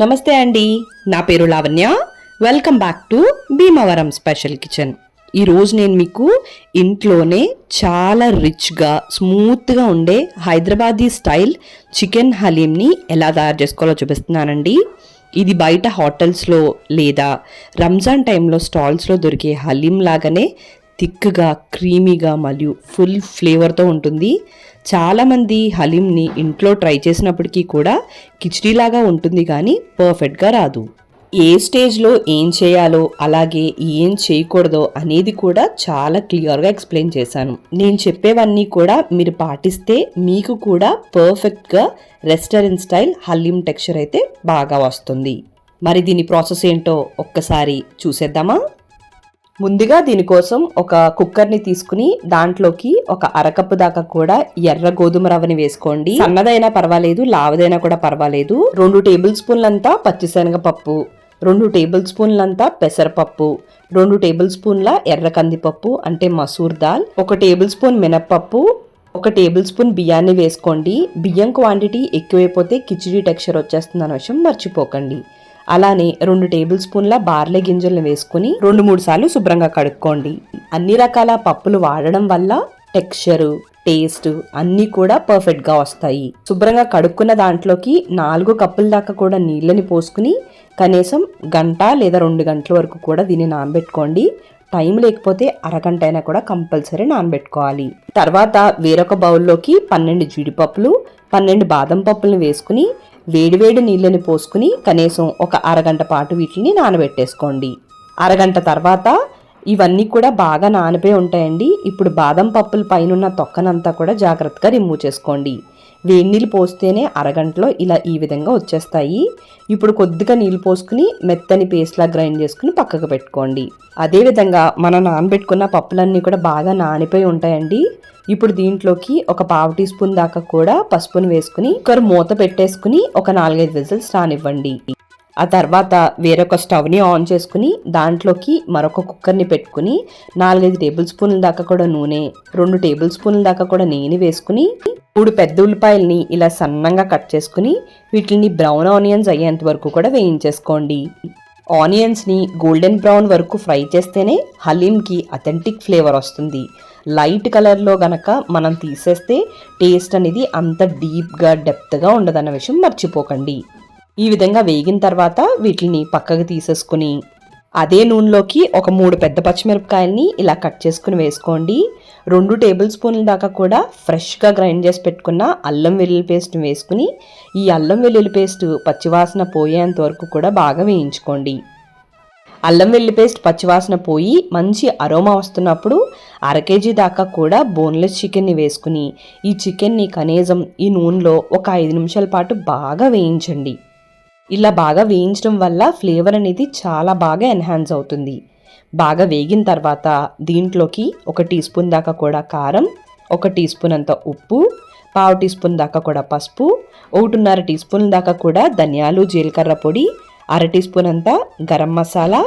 నమస్తే అండి, నా పేరు Lavanya. Welcome back to Bhimavaram special kitchen. ఈరోజు నేను మీకు ఇంట్లోనే చాలా రిచ్గా స్మూత్గా ఉండే హైదరాబాదీ స్టైల్ చికెన్ హలీంని ఎలా తయారు చేసుకోవాలో చూపిస్తున్నానండి. ఇది బయట హోటల్స్లో లేదా రంజాన్ టైంలో స్టాల్స్లో దొరికే హలీం లాగానే థిక్గా, క్రీమీగా మరియు ఫుల్ ఫ్లేవర్తో ఉంటుంది. చాలామంది హలీంని ఇంట్లో ట్రై చేసినప్పటికీ కూడా కిచిడీలాగా ఉంటుంది, కానీ పర్ఫెక్ట్గా రాదు. ఏ స్టేజ్లో ఏం చేయాలో అలాగే ఏం చేయకూడదో అనేది కూడా చాలా క్లియర్గా ఎక్స్ప్లెయిన్ చేశాను. నేను చెప్పేవన్నీ కూడా మీరు పాటిస్తే మీకు కూడా పర్ఫెక్ట్గా రెస్టారెంట్ స్టైల్ హలీం టెక్స్చర్ అయితే బాగా వస్తుంది. మరి దీని ప్రాసెస్ ఏంటో ఒక్కసారి చూసేద్దామా? ముందుగా దీనికోసం ఒక కుక్కర్ని తీసుకుని దాంట్లోకి ఒక అరకప్పు దాకా కూడా ఎర్ర గోధుమ రవ్వని వేసుకోండి. సన్నదైనా పర్వాలేదు, లావదైనా కూడా పర్వాలేదు. 2 టేబుల్ స్పూన్లంతా పచ్చిశనగపప్పు, 2 టేబుల్ స్పూన్లంతా పెసరపప్పు, 2 టేబుల్ స్పూన్ల ఎర్ర కందిపప్పు అంటే మసూర్ దాల్, 1 టేబుల్ స్పూన్ మినప్పప్పు, 1 టేబుల్ స్పూన్ బియ్యాన్ని వేసుకోండి. బియ్యం క్వాంటిటీ ఎక్కువైపోతే కిచిడీ టెక్స్చర్ వచ్చేస్తుంది అన్న విషయం మర్చిపోకండి. అలానే 2 టేబుల్ స్పూన్ల బార్లీ గింజలను వేసుకుని 2-3 సార్లు శుభ్రంగా కడుక్కోండి. అన్ని రకాల పప్పులు వాడడం వల్ల టెక్స్చరు, టేస్ట్ అన్నీ కూడా పర్ఫెక్ట్గా వస్తాయి. శుభ్రంగా కడుక్కున్న దాంట్లోకి 4 కప్పుల దాకా కూడా నీళ్ళని పోసుకుని కనీసం గంట లేదా 2 గంటల వరకు కూడా దీన్ని నానబెట్టుకోండి. టైం లేకపోతే అరగంట అయినా కూడా కంపల్సరీ నానబెట్టుకోవాలి. తర్వాత వేరొక బౌల్లోకి 12 జీడిపప్పులు, 12 బాదం పప్పులను వేసుకుని వేడివేడి నీళ్ళని పోసుకుని కనీసం ఒక అరగంట పాటు వీటిని నానబెట్టేసుకోండి. అరగంట తర్వాత ఇవన్నీ కూడా బాగా నానిపోయి ఉంటాయండి. ఇప్పుడు బాదం పప్పుల పైన తొక్కనంతా కూడా జాగ్రత్తగా రిమూవ్ చేసుకోండి. వేడి నీళ్ళు పోస్తేనే అరగంటలో ఇలా ఈ విధంగా వచ్చేస్తాయి. ఇప్పుడు కొద్దిగా నీళ్ళు పోసుకుని మెత్తని పేస్ట్లా గ్రైండ్ చేసుకుని పక్కకు పెట్టుకోండి. అదేవిధంగా మనం నానబెట్టుకున్న పప్పులన్నీ కూడా బాగా నానిపోయి ఉంటాయండి. ఇప్పుడు దీంట్లోకి ఒక 1/2 టీ స్పూన్ దాకా కూడా పసుపును వేసుకుని కుక్కర్ మూత పెట్టేసుకుని ఒక 4-5 విజిల్స్ రానివ్వండి. ఆ తర్వాత వేరొక స్టవ్ని ఆన్ చేసుకుని దాంట్లోకి మరొక కుక్కర్ని పెట్టుకుని 4-5 టేబుల్ స్పూన్ల దాకా కూడా నూనె, 2 టేబుల్ స్పూన్ల దాకా కూడా నెయ్యి వేసుకుని 3 పెద్ద ఉల్లిపాయల్ని ఇలా సన్నంగా కట్ చేసుకుని వీటిని బ్రౌన్ ఆనియన్స్ అయ్యేంత వరకు కూడా వేయించేసుకోండి. ఆనియన్స్ని గోల్డెన్ బ్రౌన్ వరకు ఫ్రై చేస్తేనే హలీంకి అథెంటిక్ ఫ్లేవర్ వస్తుంది. లైట్ కలర్లో గనక మనం తీసేస్తే టేస్ట్ అనేది అంత డీప్గా డెప్త్గా ఉండదన్న విషయం మర్చిపోకండి. ఈ విధంగా వేగిన తర్వాత వీటిని పక్కకు తీసేసుకుని అదే నూనెలోకి ఒక 3 పెద్ద పచ్చిమిరపకాయల్ని ఇలా కట్ చేసుకుని వేసుకోండి. 2 టేబుల్ స్పూన్ల దాకా కూడా ఫ్రెష్గా గ్రైండ్ చేసి పెట్టుకున్న అల్లం వెల్లుల్లి పేస్ట్ని వేసుకుని ఈ అల్లం వెల్లుల్లి పేస్ట్ పచ్చివాసన పోయేంత వరకు కూడా బాగా వేయించుకోండి. అల్లం వెల్లుల్లి పేస్ట్ పచ్చివాసన పోయి మంచి అరోమా వస్తున్నప్పుడు 1/2 కేజీ దాకా కూడా బోన్లెస్ చికెన్ని వేసుకుని ఈ చికెన్ని కనీసం ఈ నూనెలో ఒక 5 నిమిషాల పాటు బాగా వేయించండి. ఇలా బాగా వేయించడం వల్ల ఫ్లేవర్ అనేది చాలా బాగా ఎన్హాన్స్ అవుతుంది. బాగా వేగిన తర్వాత దీంట్లోకి 1 టీ స్పూన్ దాకా కూడా కారం, 1 టీ స్పూన్ అంత ఉప్పు, 1/2 టీ స్పూన్ దాకా కూడా పసుపు, 1.5 టీ స్పూన్ దాకా కూడా ధనియాలు జీలకర్ర పొడి, 1/2 టీ స్పూన్ అంతా గరం మసాలా,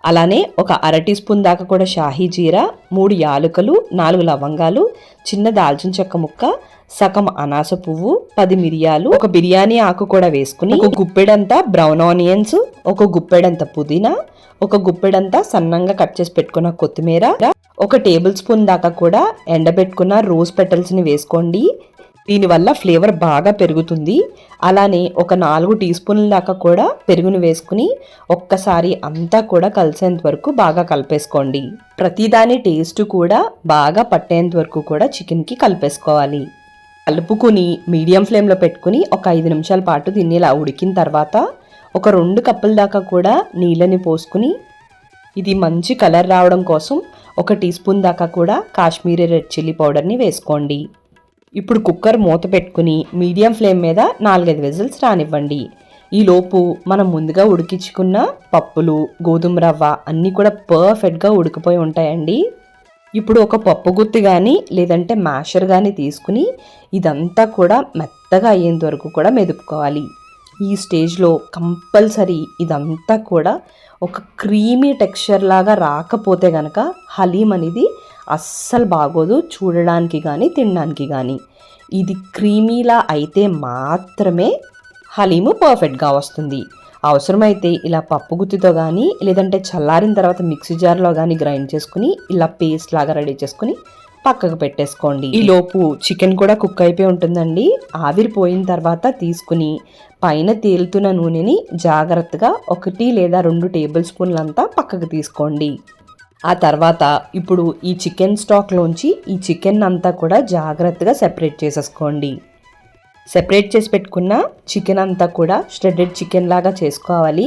అలానే ఒక 1/2 టీ స్పూన్ దాకా కూడా షాహీ జీరా, 3 యాలకులు, 4 లవంగాలు, చిన్న దాల్చిన చెక్క ముక్క, సగం అనాస పువ్వు, 10 మిరియాలు, ఒక బిర్యానీ ఆకు కూడా వేసుకుని 1 గుప్పెడంతా బ్రౌన్ ఆనియన్స్, 1 గుప్పెడంత పుదీనా, 1 గుప్పెడంతా సన్నంగా కట్ చేసి పెట్టుకున్న కొత్తిమీర, 1 టేబుల్ స్పూన్ దాకా కూడా ఎండబెట్టుకున్న రోజ్ పెటల్స్ని వేసుకోండి. దీనివల్ల ఫ్లేవర్ బాగా పెరుగుతుంది. అలానే ఒక 4 టీ స్పూన్ల దాకా కూడా పెరుగును వేసుకుని ఒక్కసారి అంతా కూడా కలిసేంత వరకు బాగా కలిపేసుకోండి. ప్రతిదాని టేస్ట్ కూడా బాగా పట్టేంత వరకు కూడా చికెన్కి కలిపేసుకోవాలి. కలుపుకుని మీడియం ఫ్లేమ్లో పెట్టుకుని ఒక 5 నిమిషాల పాటు దీన్ని ఇలా ఉడికిన తర్వాత ఒక 2 కప్పుల దాకా కూడా నీళ్ళని పోసుకుని ఇది మంచి కలర్ రావడం కోసం 1 టీ స్పూన్ దాకా కూడా కాశ్మీరీ రెడ్ చిల్లీ పౌడర్ని వేసుకోండి. ఇప్పుడు కుక్కర్ మూత పెట్టుకుని మీడియం ఫ్లేమ్ మీద 4-5 విజిల్స్ రానివ్వండి. ఈలోపు మనం ముందుగా ఉడికించుకున్న పప్పులు, గోధుమ రవ్వ అన్నీ కూడా పర్ఫెక్ట్గా ఉడికిపోయి ఉంటాయండి. ఇప్పుడు ఒక పప్పు గుత్తి కానీ లేదంటే మ్యాషర్ కానీ తీసుకుని ఇదంతా కూడా మెత్తగా అయ్యేంత వరకు కూడా మెదుపుకోవాలి. ఈ స్టేజ్లో కంపల్సరీ ఇదంతా కూడా ఒక క్రీమీ టెక్స్చర్ లాగా రాకపోతే గనక హలీం అనేది అస్సలు బాగోదు, చూడడానికి కానీ తినడానికి కానీ. ఇది క్రీమీలా అయితే మాత్రమే హలీము పర్ఫెక్ట్గా వస్తుంది. అవసరమైతే ఇలా పప్పు గుత్తితో కానీ లేదంటే చల్లారిన తర్వాత మిక్సీ జార్లో కానీ గ్రైండ్ చేసుకుని ఇలా పేస్ట్ లాగా రెడీ చేసుకుని పక్కకు పెట్టేసుకోండి. ఈలోపు చికెన్ కూడా కుక్ అయిపోయి ఉంటుందండి. ఆవిరిపోయిన తర్వాత తీసుకుని పైన తేలుతున్న నూనెని జాగ్రత్తగా 1 లేదా 2 టేబుల్ స్పూన్లంతా పక్కకు తీసుకోండి. ఆ తర్వాత ఇప్పుడు ఈ చికెన్ స్టాక్లోంచి ఈ చికెన్ అంతా కూడా జాగ్రత్తగా సెపరేట్ చేసేసుకోండి. సెపరేట్ చేసి పెట్టుకున్న చికెన్ అంతా కూడా ష్రెడెడ్ చికెన్ లాగా చేసుకోవాలి.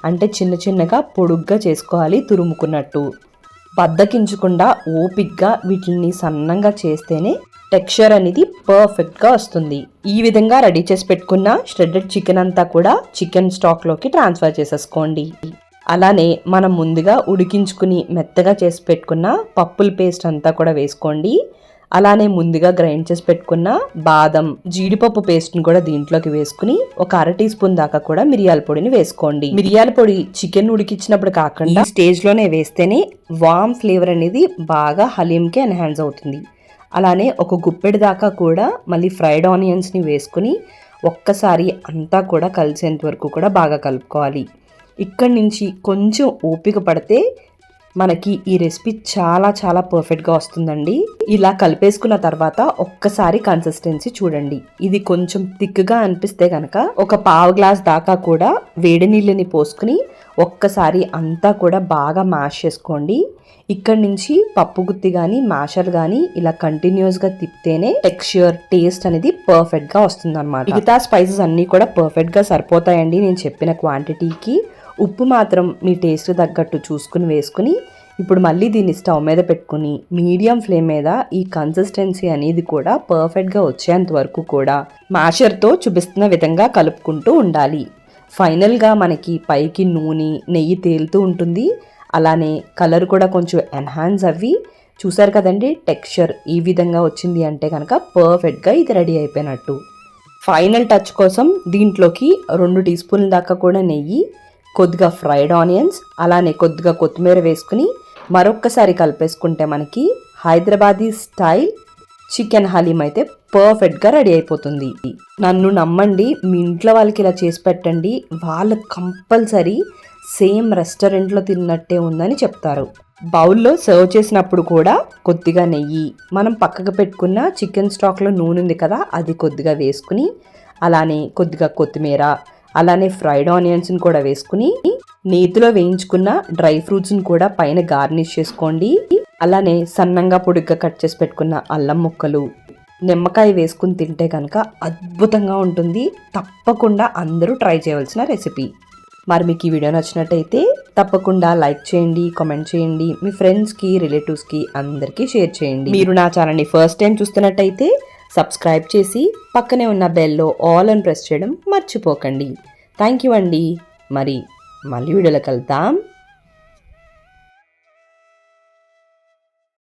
అంటే చిన్న చిన్నగా పొడుగ్గా చేసుకోవాలి, తురుముకున్నట్టు. బద్దకించకుండా ఓపిక్గా వీటిని సన్నంగా చేస్తేనే టెక్స్చర్ అనేది పర్ఫెక్ట్గా వస్తుంది. ఈ విధంగా రెడీ చేసి పెట్టుకున్న ష్రెడెడ్ చికెన్ అంతా కూడా చికెన్ స్టాక్లోకి ట్రాన్స్ఫర్ చేసేసుకోండి. అలానే మనం ముందుగా ఉడికించుకుని మెత్తగా చేసి పెట్టుకున్న పప్పుల పేస్ట్ అంతా కూడా వేసుకోండి. అలానే ముందుగా గ్రైండ్ చేసి పెట్టుకున్న బాదం, జీడిపప్పు పేస్ట్ని కూడా దీంట్లోకి వేసుకుని ఒక 1/2 టీ స్పూన్ దాకా కూడా మిరియాల పొడిని వేసుకోండి. మిరియాల పొడి చికెన్ ఉడికించినప్పుడు కాకుండా ఈ స్టేజ్లోనే వేస్తేనే వామ్ ఫ్లేవర్ అనేది బాగా హలీంకి ఎన్హాన్స్ అవుతుంది. అలానే ఒక గుప్పెడి దాకా కూడా మళ్ళీ ఫ్రైడ్ ఆనియన్స్ని వేసుకుని ఒక్కసారి అంతా కూడా కలిసేంత వరకు కూడా బాగా కలుపుకోవాలి. ఇక్కడి నుంచి కొంచెం ఓపిక పడితే మనకి ఈ రెసిపీ చాలా చాలా పర్ఫెక్ట్గా వస్తుందండి. ఇలా కలిపేసుకున్న తర్వాత ఒక్కసారి కన్సిస్టెన్సీ చూడండి. ఇది కొంచెం థిక్గా అనిపిస్తే కనుక ఒక 1/2 గ్లాస్ దాకా కూడా వేడి నీళ్ళని పోసుకుని ఒక్కసారి అంతా కూడా బాగా మ్యాష్ చేసుకోండి. ఇక్కడి నుంచి పప్పు గుత్తి కానీ మ్యాషర్ కానీ ఇలా కంటిన్యూస్గా తిప్పితేనే టెక్స్చర్, టేస్ట్ అనేది పర్ఫెక్ట్గా వస్తుంది అనమాట. మిగతా స్పైసెస్ అన్నీ కూడా పర్ఫెక్ట్గా సరిపోతాయండి నేను చెప్పిన క్వాంటిటీకి. ఉప్పు మాత్రం మీ టేస్ట్ తగ్గట్టు చూసుకుని వేసుకుని ఇప్పుడు మళ్ళీ దీన్ని స్టవ్ మీద పెట్టుకుని మీడియం ఫ్లేమ్ మీద ఈ కన్సిస్టెన్సీ అనేది కూడా పర్ఫెక్ట్గా వచ్చేంత వరకు కూడా మ్యాషర్తో చూపిస్తున్న విధంగా కలుపుకుంటూ ఉండాలి. ఫైనల్గా మనకి పైకి నూనె, నెయ్యి తేలుతూ ఉంటుంది. అలానే కలర్ కూడా కొంచెం ఎన్హాన్స్ అవ్వి చూసారు కదండి. టెక్స్చర్ ఈ విధంగా వచ్చింది అంటే కనుక పర్ఫెక్ట్గా ఇది రెడీ అయిపోయినట్టు. ఫైనల్ టచ్ కోసం దీంట్లోకి 2 టీ స్పూన్ల దాకా కూడా నెయ్యి, కొద్దిగా ఫ్రైడ్ ఆనియన్స్, అలానే కొద్దిగా కొత్తిమీర వేసుకుని మరొక్కసారి కలిపేసుకుంటే మనకి హైదరాబాదీ స్టైల్ చికెన్ హలీం అయితే పర్ఫెక్ట్గా రెడీ అయిపోతుంది. నన్ను నమ్మండి, మీ ఇంట్లో వాళ్ళకి ఇలా చేసి పెట్టండి, వాళ్ళు కంపల్సరీ సేమ్ రెస్టారెంట్లో తిన్నట్టే ఉందని చెప్తారు. బౌల్లో సర్వ్ చేసినప్పుడు కూడా కొద్దిగా నెయ్యి, మనం పక్కకు పెట్టుకున్న చికెన్ స్టాక్లో నూనె ఉంది కదా అది కొద్దిగా వేసుకుని, అలానే కొద్దిగా కొత్తిమీర, అలానే ఫ్రైడ్ ఆనియన్స్ని కూడా వేసుకుని నేతిలో వేయించుకున్న డ్రై ఫ్రూట్స్ని కూడా పైన గార్నిష్ చేసుకోండి. అలానే సన్నంగా పొడిగ్గా కట్ చేసి పెట్టుకున్న అల్లం ముక్కలు, నిమ్మకాయ వేసుకుని తింటే కనుక అద్భుతంగా ఉంటుంది. తప్పకుండా అందరూ ట్రై చేయవలసిన రెసిపీ. మరి మీకు ఈ వీడియో నచ్చినట్టయితే తప్పకుండా లైక్ చేయండి, కామెంట్ చేయండి, మీ ఫ్రెండ్స్కి, రిలేటివ్స్కి అందరికీ షేర్ చేయండి. మీరు నా ఛానల్ని ఫస్ట్ టైం చూస్తున్నట్టయితే సబ్స్క్రైబ్ చేసి పక్కనే ఉన్న బెల్లో ఆల్ అని ప్రెస్ చేయడం మర్చిపోకండి. థ్యాంక్ యూ అండి. మరి మళ్ళీ వీడియోలో కలుద్దాం.